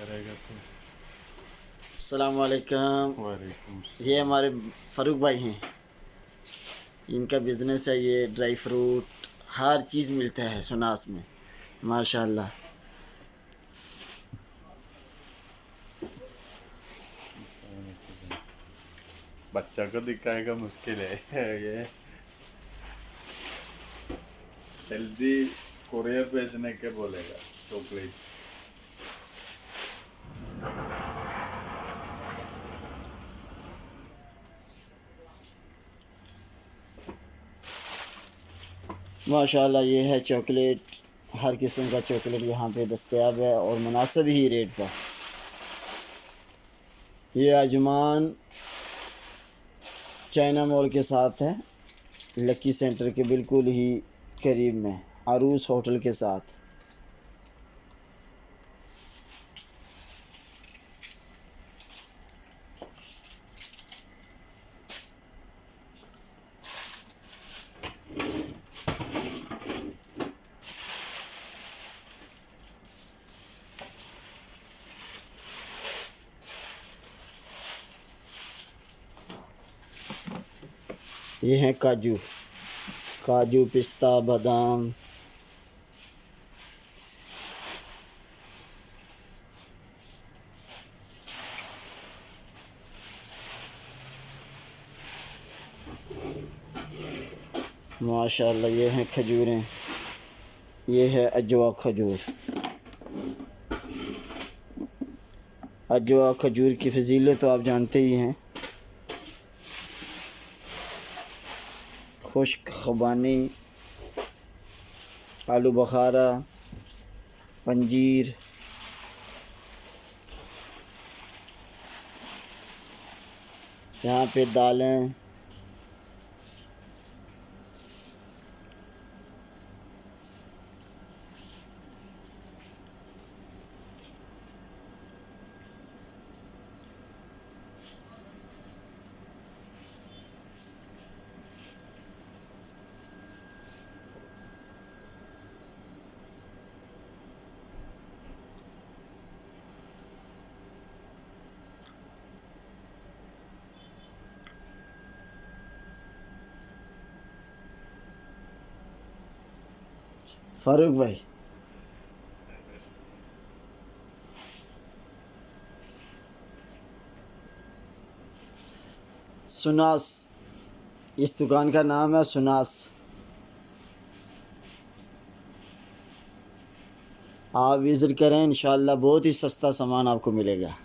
करेगा तो। अस्सलाम वालेकुम। वालेकुम। ये हमारे फ़ारूक भाई हैं, इनका बिज़नेस है, ये ड्राई फ्रूट हर चीज़ मिलता है सुनास में माशाल्लाह। बच्चा को दिखाएगा मुश्किल है ये जल्दी कुरियर भेजने के बोलेगा चॉकलेट। माशाल्लाह ये है चॉकलेट, हर किस्म का चॉकलेट यहाँ पे दस्तयाब है और मुनासिब ही रेट पर। ये अजमान चाइना मॉल के साथ है, लक्की सेंटर के बिल्कुल ही करीब में, आरूस होटल के साथ। ये हैं काजू, काजू पिस्ता बादाम। माशाल्लाह ये हैं खजूरें, ये है अजवा खजूर। अजवा खजूर की फजीलत तो आप जानते ही हैं। खुश्क ख़ुबानी, आलू बुखारा, पंजीर, यहाँ पे दालें, फ़ारूक भाई सुनास, इस दुकान का नाम है सुनास। आप विज़िट करें, इंशाअल्लाह बहुत ही सस्ता सामान आपको मिलेगा।